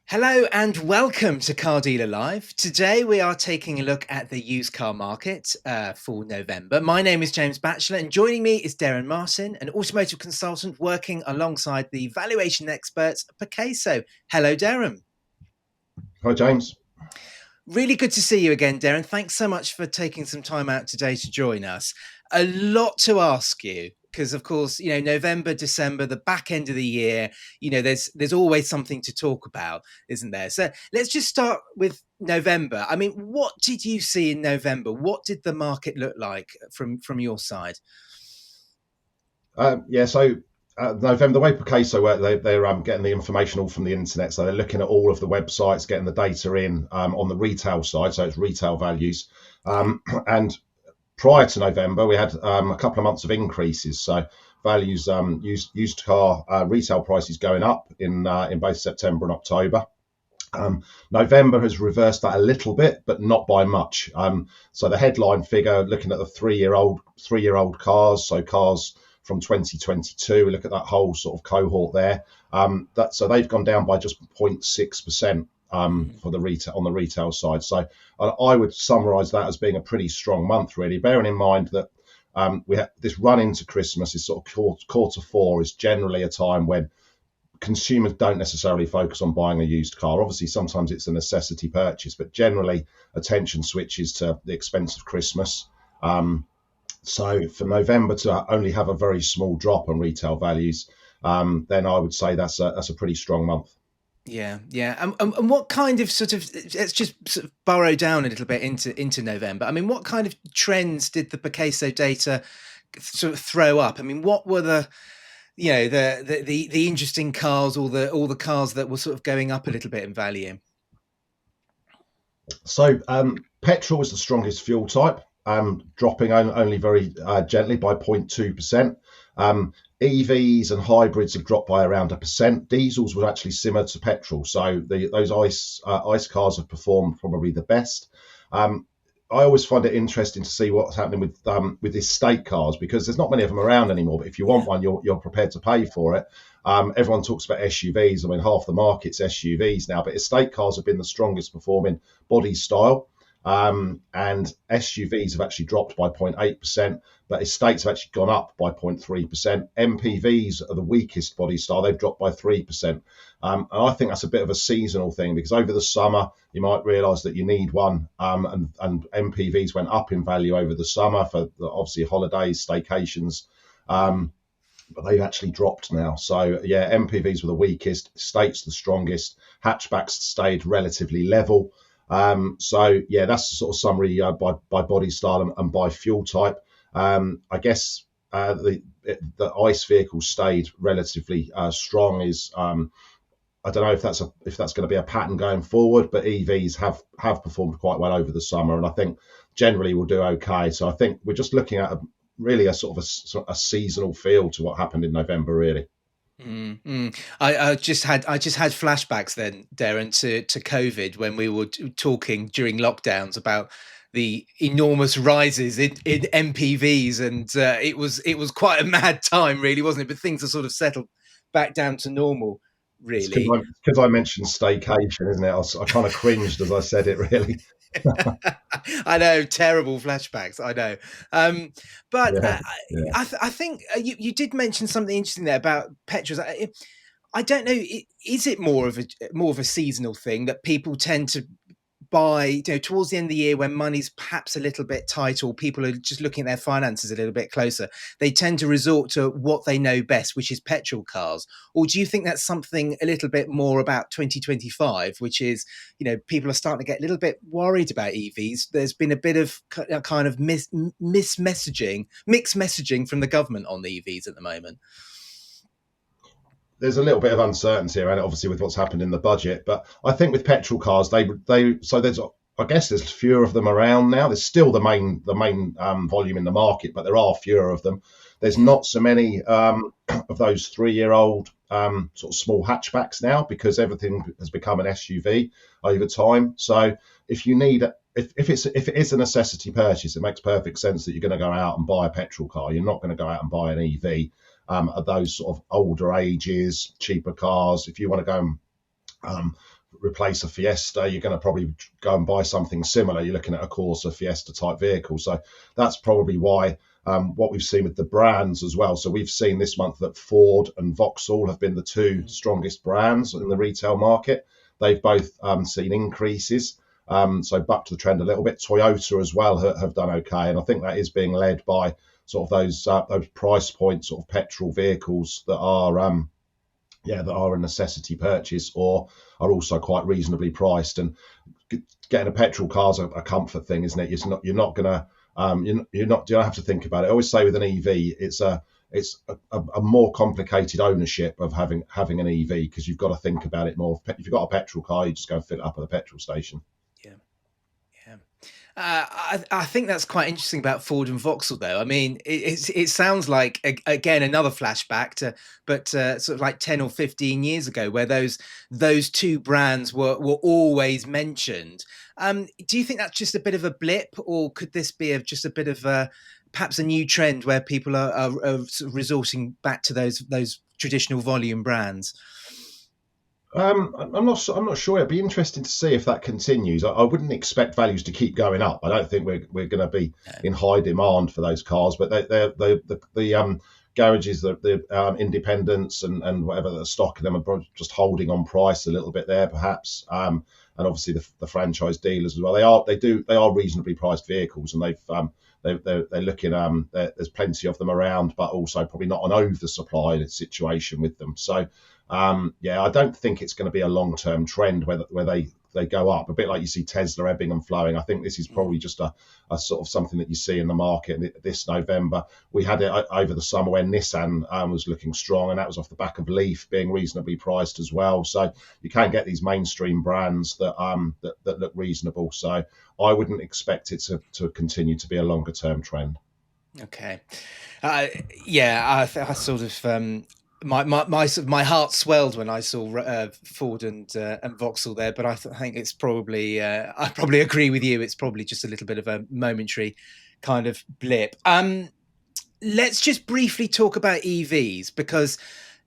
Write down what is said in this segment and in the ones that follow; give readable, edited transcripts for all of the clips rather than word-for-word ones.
Hello and welcome to Car Dealer Live. Today we are taking a look at the used car market for November. My name is James Batchelor and joining me is Derren Martin, an automotive consultant working alongside the valuation experts Percayso. Hello, Derren. Hi, James. Really good to see you again, Derren. Thanks so much for taking some time out today to join us. A lot to ask you because, of course, November, December, the back end of the year, there's always something to talk about, isn't there? So let's just start with November. I mean, what did you see in November? What did the market look like from your side? November, the way Percayso work, they're getting the information all from the internet. So they're looking at all of the websites, getting the data in on the retail side. So it's retail values. And prior to November, we had a couple of months of increases. So values, used car retail prices going up in both September and October. November has reversed that a little bit, but not by much. So the headline figure, looking at the three-year-old cars, so cars from 2022, we look at that whole sort of cohort there. So they've gone down by just 0.6% for the retail on the retail side. So I would summarise that as being a pretty strong month, really. Bearing in mind that we have this run into Christmas is sort of quarter four is generally a time when consumers don't necessarily focus on buying a used car. Obviously, sometimes it's a necessity purchase, but generally attention switches to the expense of Christmas. So for November to only have a very small drop on retail values, then I would say that's a pretty strong month. Yeah. And what kind of let's just sort of burrow down a little bit into November. I mean, what kind of trends did the Percayso data sort of throw up? I mean, what were the interesting cars, all the cars that were sort of going up a little bit in value? So petrol was the strongest fuel type, dropping only very gently by 0.2%. EVs and hybrids have dropped by around 1%. Diesels were actually similar to petrol, so those ICE cars have performed probably the best. I always find it interesting to see what's happening with estate cars, because there's not many of them around anymore. But if you want one, you're prepared to pay for it. Everyone talks about SUVs. I mean, half the market's SUVs now, but estate cars have been the strongest performing body style. And SUVs have actually dropped by 0.8%, but estates have actually gone up by 0.3%. MPVs are the weakest body style. They've dropped by 3%. And I think that's a bit of a seasonal thing, because over the summer, you might realise that you need one. And MPVs went up in value over the summer for obviously holidays, staycations. But they've actually dropped now. So, yeah, MPVs were the weakest, estates the strongest, hatchbacks stayed relatively level. So yeah, that's the sort of summary by body style and by fuel type. I guess the ICE vehicles stayed relatively strong. I don't know if that's going to be a pattern going forward, but EVs have performed quite well over the summer, and I think generally will do okay. So I think we're just looking at really a sort of a seasonal feel to what happened in November, really. I just had flashbacks then, Derren, to COVID, when we were talking during lockdowns about the enormous rises in MPVs, and it was quite a mad time, really, wasn't it? But things are sort of settled back down to normal, It's really. because I mentioned staycation, isn't it? I kind of cringed as I said it, really. I know, terrible flashbacks. I know, but Yeah, yeah. I think you did mention something interesting there about petrol. I don't know. Is it more of a seasonal thing that people tend to buy, towards the end of the year when money's perhaps a little bit tight, or people are just looking at their finances a little bit closer? They tend to resort to what they know best, which is petrol cars. Or do you think that's something a little bit more about 2025, which is, people are starting to get a little bit worried about EVs? There's been a bit of kind of mixed messaging from the government on the EVs at the moment. There's a little bit of uncertainty around it, obviously, with what's happened in the budget. But I think with petrol cars, I guess there's fewer of them around now. There's still the main volume in the market, but there are fewer of them. There's not so many of those 3-year-old sort of small hatchbacks now, because everything has become an SUV over time. So if it is a necessity purchase, it makes perfect sense that you're going to go out and buy a petrol car. You're not going to go out and buy an EV. At those sort of older ages, cheaper cars. If you want to go and um, replace a Fiesta, you're going to probably go and buy something similar. You're looking at a Corsa Fiesta type vehicle. So that's probably why what we've seen with the brands as well. So we've seen this month that Ford and Vauxhall have been the two strongest brands in the retail market. They've both seen increases. So buck to the trend a little bit. Toyota as well have done okay. And I think that is being led by sort of those price point sort of petrol vehicles that are that are a necessity purchase or are also quite reasonably priced. And getting a petrol car is a comfort thing, isn't it? You're not gonna you don't have to think about it. I always say with an EV, it's a more complicated ownership of having an EV because you've got to think about it more. If you've got a petrol car, you just go and fill it up at the petrol station. Yeah. Yeah. I think that's quite interesting about Ford and Vauxhall, though. I mean, it sounds like again another flashback to, but sort of like 10 or 15 years ago, where those two brands were always mentioned. Do you think that's just a bit of a blip, or could this be just a bit of perhaps a new trend where people are sort of resorting back to those traditional volume brands? I'm not sure. It'd be interesting to see if that continues. I wouldn't expect values to keep going up. I don't think we're going to be in high demand for those cars. But the garages, the independents and whatever that are stocking them are just holding on price a little bit there, perhaps. And obviously the franchise dealers as well. They are reasonably priced vehicles, and they're looking. There's plenty of them around, but also probably not an oversupply situation with them. So. I don't think it's going to be a long-term trend where they go up. A bit like you see Tesla ebbing and flowing. I think this is probably just a sort of something that you see in the market this November. We had it over the summer when Nissan was looking strong, and that was off the back of Leaf being reasonably priced as well. So you can get these mainstream brands that look reasonable. So I wouldn't expect it to continue to be a longer-term trend. Okay. I sort of my heart swelled when I saw Ford and Vauxhall there, but I think it's probably I probably agree with you. It's probably just a little bit of a momentary kind of blip. Let's just briefly talk about EVs, because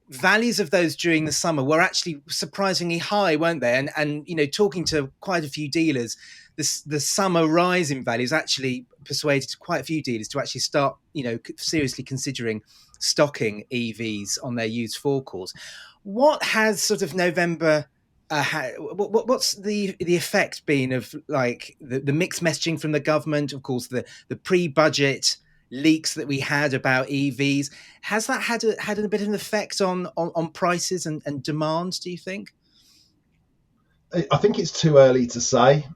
values of those during the summer were actually surprisingly high, weren't they? And talking to quite a few dealers, the summer rise in values actually persuaded quite a few dealers to actually start, seriously considering stocking EVs on their used forecourts. What has sort of November? What's the effect been of like the mixed messaging from the government? Of course, the pre-budget leaks that we had about EVs. Has that had a bit of an effect on prices and demand, do you think? I think it's too early to say.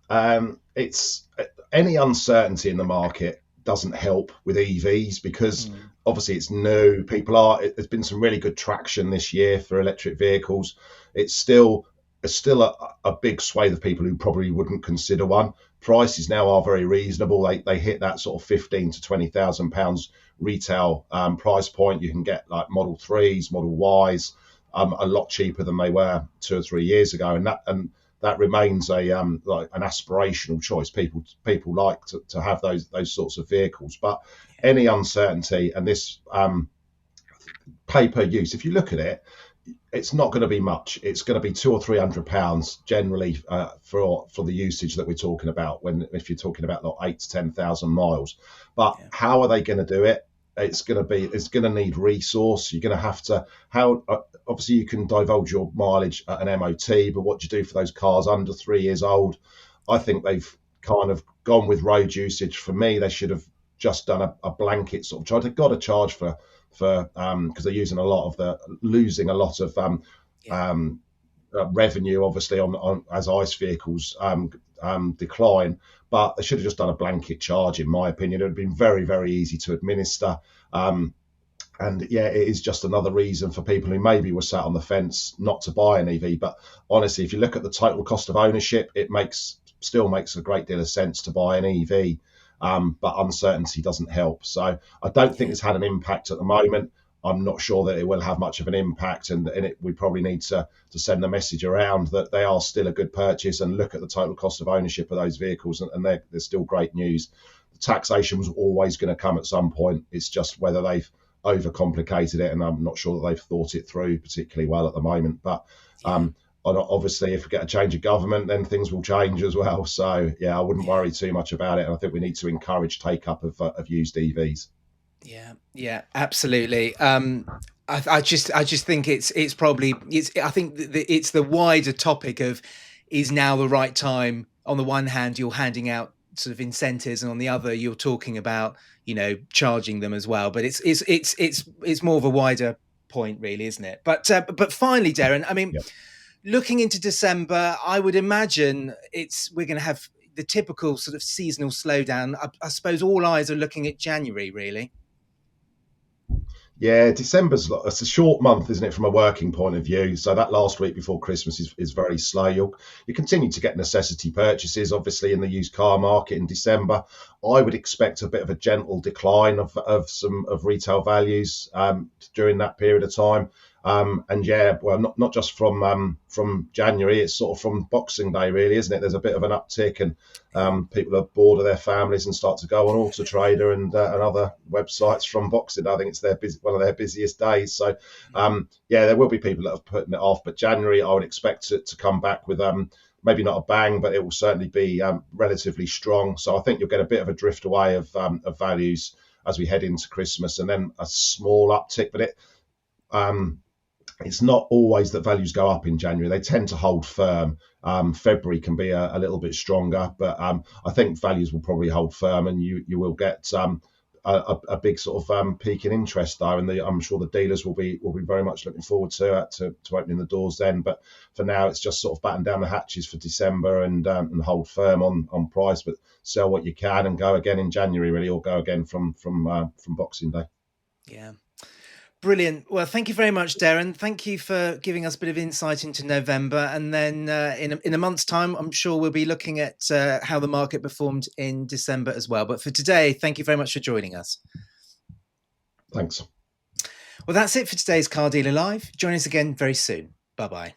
It's any uncertainty in the market doesn't help with EVs because obviously it's new. There's been some really good traction this year for electric vehicles. It's still a big swathe of people who probably wouldn't consider one. Prices now are very reasonable. They hit that sort of £15,000 to £20,000 retail price point. You can get like Model 3s, Model Ys, a lot cheaper than they were 2 or 3 years ago, and that remains like an aspirational choice. People like to have those sorts of vehicles, but any uncertainty and this pay per use, if you look at it, it's not going to be much. It's going to be £200 or £300 generally for the usage that we're talking about. If you're talking about like 8,000 to 10,000 miles, but how are they going to do it? It's going to need resource. You're going to have to obviously you can divulge your mileage at an MOT, but what do you do for those cars under 3 years old? I think they've kind of gone with road usage. For me, they should have just done a blanket sort of charge. They've got to charge for because they're losing a lot of revenue, obviously, on as ICE vehicles decline. But they should have just done a blanket charge, in my opinion. It would have been very, very easy to administer. And yeah, it is just another reason for people who maybe were sat on the fence not to buy an EV. But honestly, if you look at the total cost of ownership, it still makes a great deal of sense to buy an EV. But uncertainty doesn't help. So I don't think it's had an impact at the moment. I'm not sure that it will have much of an impact, and we probably need to send the message around that they are still a good purchase, and look at the total cost of ownership of those vehicles, and they're still great news. The taxation was always going to come at some point. It's just whether they've overcomplicated it, and I'm not sure that they've thought it through particularly well at the moment. But obviously, if we get a change of government, then things will change as well. So yeah, I wouldn't worry too much about it. And I think we need to encourage take up of used EVs. Yeah, absolutely. I just think it's probably I think it's the wider topic of, is now the right time? On the one hand, you're handing out sort of incentives, and on the other, you're talking about, charging them as well. But it's more of a wider point, really, isn't it? But finally, Derren, I mean, Yeah. looking into December, I would imagine we're going to have the typical sort of seasonal slowdown. I suppose all eyes are looking at January, really. Yeah, December's it's a short month, isn't it, from a working point of view? So that last week before Christmas is very slow. You continue to get necessity purchases, obviously, in the used car market in December. I would expect a bit of a gentle decline of some of retail values during that period of time. And yeah, well, not just from January, it's sort of from Boxing Day, really, isn't it? There's a bit of an uptick, and people are bored of their families and start to go on Auto Trader and other websites from Boxing Day. I think it's one of their busiest days. So yeah, there will be people that are putting it off, but January I would expect it to come back with maybe not a bang, but it will certainly be relatively strong. So I think you'll get a bit of a drift away of values as we head into Christmas, and then a small uptick. But it's not always that values go up in January. They tend to hold firm. February can be a little bit stronger, but I think values will probably hold firm, and you will get a big sort of peak in interest though, and I'm sure the dealers will be very much looking forward to opening the doors then. But for now, it's just sort of batten down the hatches for December and hold firm on price, but sell what you can and go again in January, really, or go again from Boxing Day. Yeah. Brilliant. Well, thank you very much, Derren. Thank you for giving us a bit of insight into November. And then in a month's time, I'm sure we'll be looking at how the market performed in December as well. But for today, thank you very much for joining us. Thanks. Well, that's it for today's Car Dealer Live. Join us again very soon. Bye-bye.